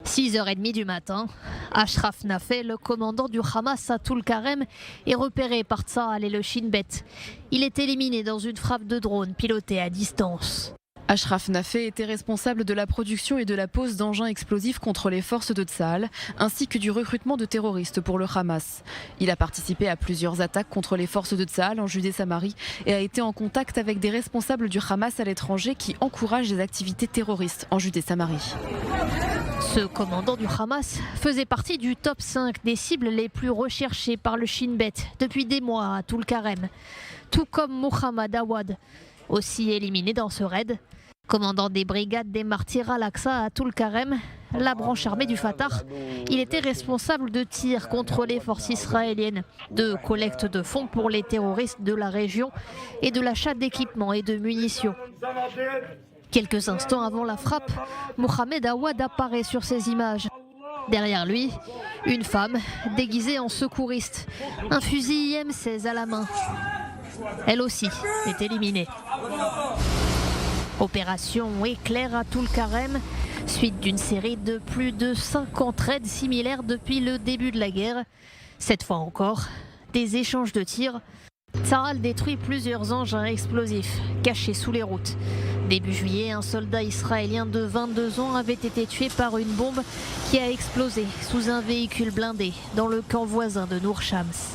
6h30 du matin, Ashraf Nafeh, le commandant du Hamas à Toul-Karem, est repéré par Tsahal et le Shin Bet. Il est éliminé dans une frappe de drone pilotée à distance. Ashraf Nafeh était responsable de la production et de la pose d'engins explosifs contre les forces de Tsahal, ainsi que du recrutement de terroristes pour le Hamas. Il a participé à plusieurs attaques contre les forces de Tsahal en Judée-Samarie et a été en contact avec des responsables du Hamas à l'étranger qui encouragent des activités terroristes en Judée-Samarie. Ce commandant du Hamas faisait partie du top 5 des cibles les plus recherchées par le Shin Bet depuis des mois à Toul-Karem, tout comme Mohamed Awad, aussi éliminé dans ce raid. Commandant des brigades des martyrs Al-Aqsa à Toul-Karem, la branche armée du Fatah, il était responsable de tirs contre les forces israéliennes, de collecte de fonds pour les terroristes de la région et de l'achat d'équipements et de munitions. Quelques instants avant la frappe, Mohamed Awad apparaît sur ces images. Derrière lui, une femme déguisée en secouriste, un fusil IM-16 à la main. Elle aussi est éliminée. Opération éclair à Toul-Karem, suite d'une série de plus de 50 raids similaires depuis le début de la guerre. Cette fois encore, des échanges de tirs. Tsahal détruit plusieurs engins explosifs cachés sous les routes. Début juillet, un soldat israélien de 22 ans avait été tué par une bombe qui a explosé sous un véhicule blindé dans le camp voisin de Nour Shams.